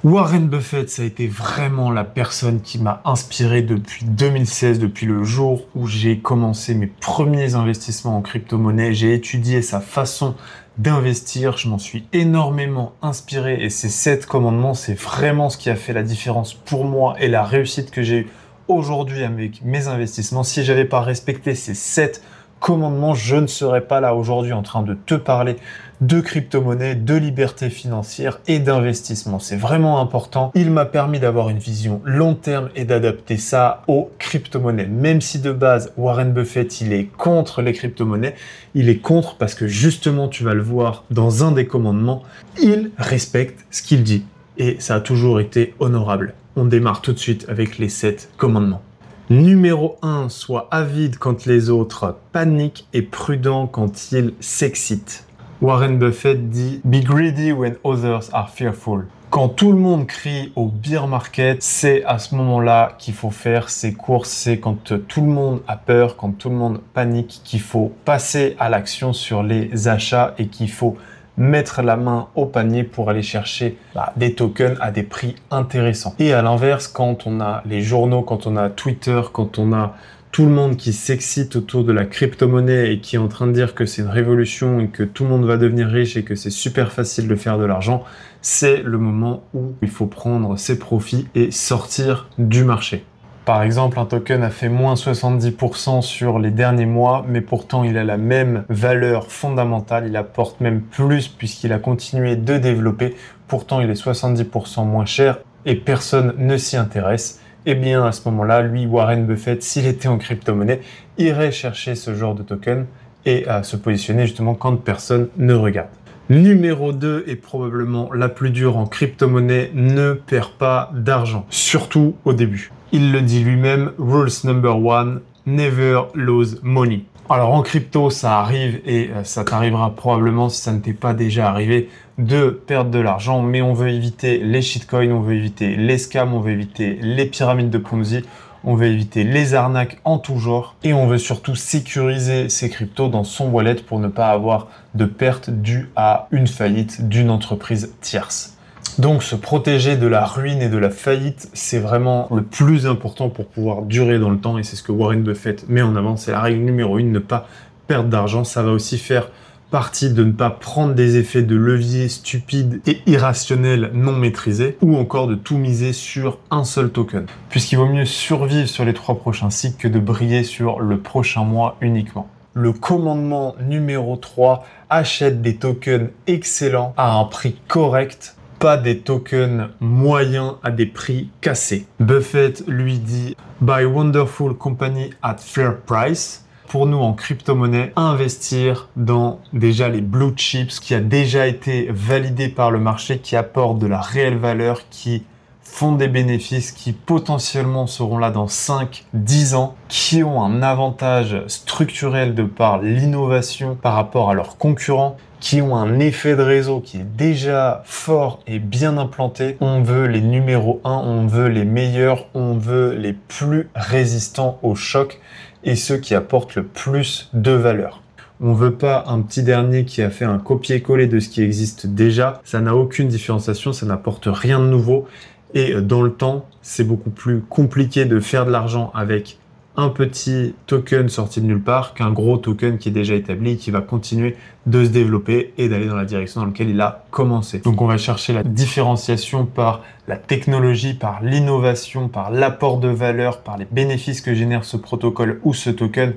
Warren Buffett, ça a été vraiment la personne qui m'a inspiré depuis 2016, depuis le jour où j'ai commencé mes premiers investissements en crypto-monnaie. J'ai étudié sa façon d'investir, je m'en suis énormément inspiré et ces 7 commandements, c'est vraiment ce qui a fait la différence pour moi et la réussite que j'ai eue aujourd'hui avec mes investissements. Si j'avais pas respecté ces 7 commandements, je ne serais pas là aujourd'hui en train de te parler de crypto-monnaie, de liberté financière et d'investissement. C'est vraiment important. Il m'a permis d'avoir une vision long terme et d'adapter ça aux crypto-monnaies. Même si de base, Warren Buffett, il est contre les crypto-monnaies, il est contre parce que justement, tu vas le voir dans un des commandements, il respecte ce qu'il dit. Et ça a toujours été honorable. On démarre tout de suite avec les 7 commandements. Numéro 1, sois avide quand les autres paniquent et prudent quand ils s'excitent. Warren Buffett dit « Be greedy when others are fearful ». Quand tout le monde crie au bear market, c'est à ce moment-là qu'il faut faire ses courses. C'est quand tout le monde a peur, quand tout le monde panique, qu'il faut passer à l'action sur les achats et qu'il faut mettre la main au panier pour aller chercher des tokens à des prix intéressants. Et à l'inverse, quand on a les journaux, quand on a Twitter, quand on a tout le monde qui s'excite autour de la crypto-monnaie et qui est en train de dire que c'est une révolution et que tout le monde va devenir riche et que c'est super facile de faire de l'argent, c'est le moment où il faut prendre ses profits et sortir du marché. Par exemple, un token a fait moins 70% sur les derniers mois, mais pourtant il a la même valeur fondamentale, il apporte même plus puisqu'il a continué de développer, pourtant il est 70% moins cher et personne ne s'y intéresse. Eh bien, à ce moment-là, lui, Warren Buffett, s'il était en crypto-monnaie, irait chercher ce genre de token et se positionner justement quand personne ne regarde. Numéro 2 est probablement la plus dure en crypto-monnaie, ne perds pas d'argent, surtout au début. Il le dit lui-même, rules number 1, never lose money. Alors en crypto, ça arrive et ça t'arrivera probablement si ça ne t'est pas déjà arrivé de perdre de l'argent, mais on veut éviter les shitcoins, on veut éviter les scams, on veut éviter les pyramides de Ponzi, on veut éviter les arnaques en tout genre et on veut surtout sécuriser ses cryptos dans son wallet pour ne pas avoir de pertes dues à une faillite d'une entreprise tierce. Donc se protéger de la ruine et de la faillite, c'est vraiment le plus important pour pouvoir durer dans le temps et c'est ce que Warren Buffett met en avant. C'est la règle numéro 1, ne pas perdre d'argent. Ça va aussi faire partie de ne pas prendre des effets de levier stupides et irrationnels non maîtrisés ou encore de tout miser sur un seul token. Puisqu'il vaut mieux survivre sur les 3 prochains cycles que de briller sur le prochain mois uniquement. Le commandement numéro 3, achète des tokens excellents à un prix correct, pas des tokens moyens à des prix cassés. Buffett lui dit « Buy wonderful company at fair price ». Pour nous, en crypto-monnaie, investir dans déjà les blue chips qui a déjà été validé par le marché, qui apportent de la réelle valeur, qui font des bénéfices, qui potentiellement seront là dans 5-10 ans, qui ont un avantage structurel de par l'innovation par rapport à leurs concurrents, qui ont un effet de réseau qui est déjà fort et bien implanté. On veut les numéros 1, on veut les meilleurs, on veut les plus résistants au choc et ceux qui apportent le plus de valeur. On veut pas un petit dernier qui a fait un copier-coller de ce qui existe déjà. Ça n'a aucune différenciation, ça n'apporte rien de nouveau. Et dans le temps, c'est beaucoup plus compliqué de faire de l'argent avec un petit token sorti de nulle part qu'un gros token qui est déjà établi et qui va continuer de se développer et d'aller dans la direction dans laquelle il a commencé. Donc on va chercher la différenciation par la technologie, par l'innovation, par l'apport de valeur, par les bénéfices que génère ce protocole ou ce token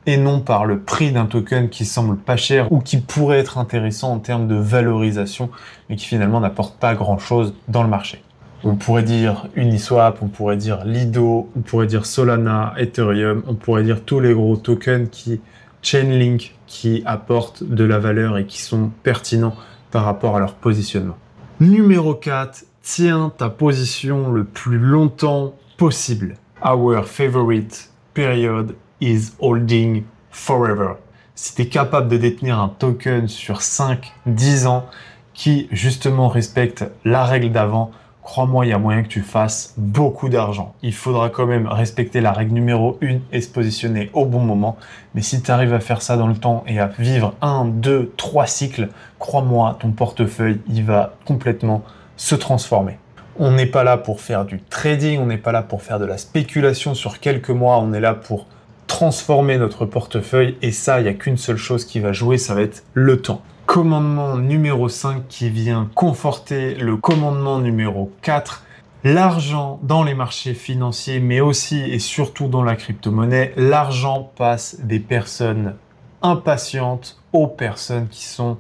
et non par le prix d'un token qui semble pas cher ou qui pourrait être intéressant en termes de valorisation mais qui finalement n'apporte pas grand-chose dans le marché. On pourrait dire Uniswap, on pourrait dire Lido, on pourrait dire Solana, Ethereum, on pourrait dire tous les gros tokens qui Chainlink, qui apportent de la valeur et qui sont pertinents par rapport à leur positionnement. Numéro 4, tiens ta position le plus longtemps possible. Our favorite period is holding forever. Si tu es capable de détenir un token sur 5-10 ans qui justement respecte la règle d'avant, crois-moi, il y a moyen que tu fasses beaucoup d'argent. Il faudra quand même respecter la règle numéro 1 et se positionner au bon moment. Mais si tu arrives à faire ça dans le temps et à vivre 1, 2, 3 cycles, crois-moi, ton portefeuille, il va complètement se transformer. On n'est pas là pour faire du trading, on n'est pas là pour faire de la spéculation sur quelques mois, on est là pour transformer notre portefeuille et ça, il n'y a qu'une seule chose qui va jouer, ça va être le temps. Commandement numéro 5 qui vient conforter le commandement numéro 4. L'argent dans les marchés financiers, mais aussi et surtout dans la crypto-monnaie, l'argent passe des personnes impatientes aux personnes qui sont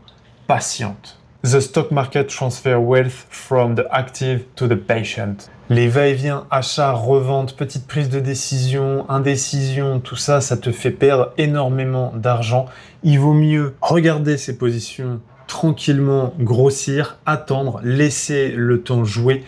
patientes. The stock market transfer wealth from the active to the patient. Les va-et-vient, achats, reventes, petites prises de décision, indécision, tout ça, ça te fait perdre énormément d'argent. Il vaut mieux regarder ces positions tranquillement grossir, attendre, laisser le temps jouer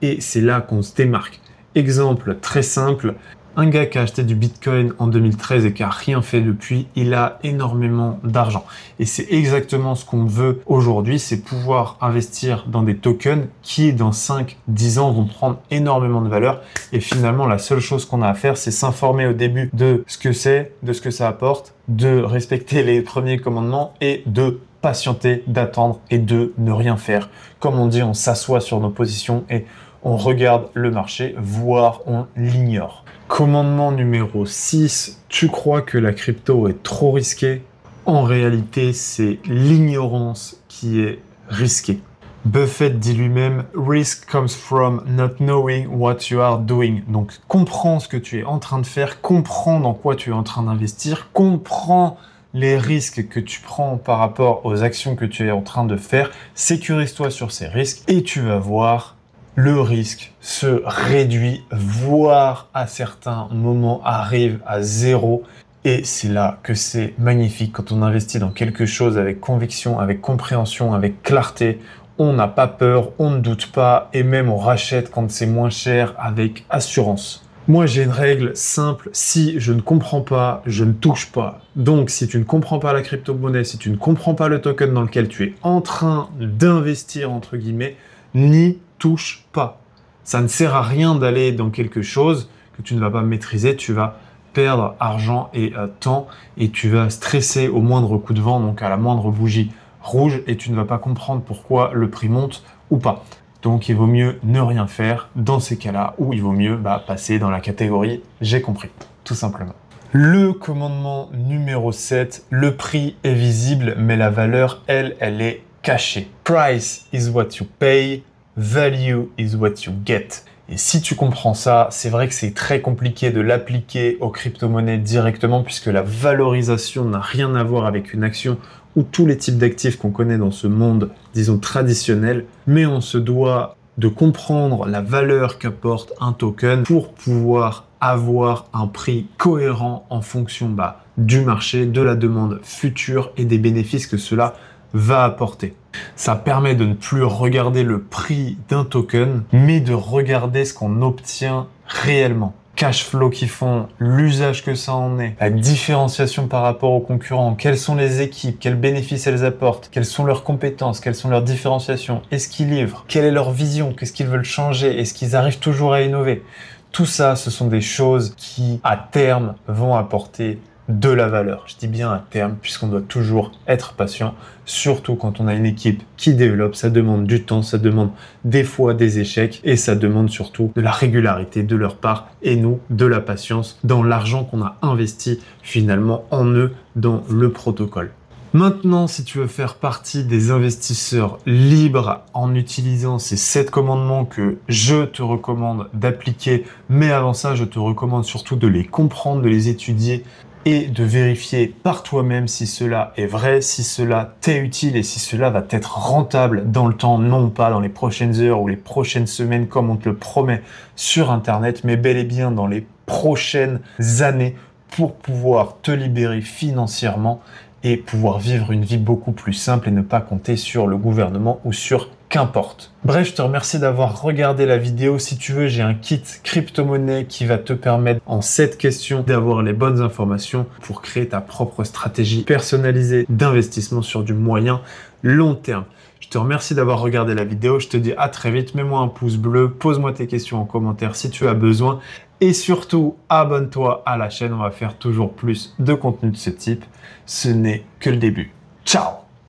et c'est là qu'on se démarque. Exemple très simple, un gars qui a acheté du Bitcoin en 2013 et qui n'a rien fait depuis, il a énormément d'argent. Et c'est exactement ce qu'on veut aujourd'hui, c'est pouvoir investir dans des tokens qui, dans 5-10 ans, vont prendre énormément de valeur. Et finalement, la seule chose qu'on a à faire, c'est s'informer au début de ce que c'est, de ce que ça apporte, de respecter les premiers commandements et de patienter, d'attendre et de ne rien faire. Comme on dit, on s'assoit sur nos positions et on regarde le marché, voire on l'ignore. Commandement numéro 6, tu crois que la crypto est trop risquée? En réalité, c'est l'ignorance qui est risquée. Buffett dit lui-même « Risk comes from not knowing what you are doing ». Donc, comprends ce que tu es en train de faire, comprends dans quoi tu es en train d'investir, comprends les risques que tu prends par rapport aux actions que tu es en train de faire, sécurise-toi sur ces risques et tu vas voir le risque se réduit, voire à certains moments arrive à zéro. Et c'est là que c'est magnifique quand on investit dans quelque chose avec conviction, avec compréhension, avec clarté. On n'a pas peur, on ne doute pas et même on rachète quand c'est moins cher avec assurance. Moi, j'ai une règle simple, si je ne comprends pas, je ne touche pas. Donc, si tu ne comprends pas la crypto-monnaie, si tu ne comprends pas le token dans lequel tu es en train d'investir, entre guillemets, n'y touche pas. Ça ne sert à rien d'aller dans quelque chose que tu ne vas pas maîtriser, tu vas perdre argent et temps et tu vas stresser au moindre coup de vent, donc à la moindre bougie rouge et tu ne vas pas comprendre pourquoi le prix monte ou pas. Donc il vaut mieux ne rien faire dans ces cas-là ou il vaut mieux passer dans la catégorie « j'ai compris », tout simplement. Le commandement numéro 7, le prix est visible mais la valeur, elle est cachée. Price is what you pay. Value is what you get. Et si tu comprends ça, c'est vrai que c'est très compliqué de l'appliquer aux crypto-monnaies directement puisque la valorisation n'a rien à voir avec une action ou tous les types d'actifs qu'on connaît dans ce monde, disons, traditionnel. Mais on se doit de comprendre la valeur qu'apporte un token pour pouvoir avoir un prix cohérent en fonction du marché, de la demande future et des bénéfices que cela va apporter. Ça permet de ne plus regarder le prix d'un token, mais de regarder ce qu'on obtient réellement. Cash flow qu'ils font, l'usage que ça en est, la différenciation par rapport aux concurrents, quelles sont les équipes, quels bénéfices elles apportent, quelles sont leurs compétences, quelles sont leurs différenciations, est-ce qu'ils livrent, quelle est leur vision, qu'est-ce qu'ils veulent changer, est-ce qu'ils arrivent toujours à innover. Tout ça, ce sont des choses qui, à terme, vont apporter de la valeur. Je dis bien à terme, puisqu'on doit toujours être patient, surtout quand on a une équipe qui développe, ça demande du temps, ça demande des fois des échecs et ça demande surtout de la régularité de leur part et nous, de la patience dans l'argent qu'on a investi finalement en eux dans le protocole. Maintenant, si tu veux faire partie des investisseurs libres en utilisant ces 7 commandements que je te recommande d'appliquer, mais avant ça, je te recommande surtout de les comprendre, de les étudier et de vérifier par toi-même si cela est vrai, si cela t'est utile et si cela va être rentable dans le temps, non pas dans les prochaines heures ou les prochaines semaines comme on te le promet sur Internet, mais bel et bien dans les prochaines années pour pouvoir te libérer financièrement et pouvoir vivre une vie beaucoup plus simple et ne pas compter sur le gouvernement ou sur qu'importe. Bref, je te remercie d'avoir regardé la vidéo. Si tu veux, j'ai un kit crypto-monnaie qui va te permettre en 7 questions d'avoir les bonnes informations pour créer ta propre stratégie personnalisée d'investissement sur du moyen long terme. Je te remercie d'avoir regardé la vidéo. Je te dis à très vite. Mets-moi un pouce bleu, pose-moi tes questions en commentaire si tu as besoin. Et surtout, abonne-toi à la chaîne. On va faire toujours plus de contenu de ce type. Ce n'est que le début. Ciao!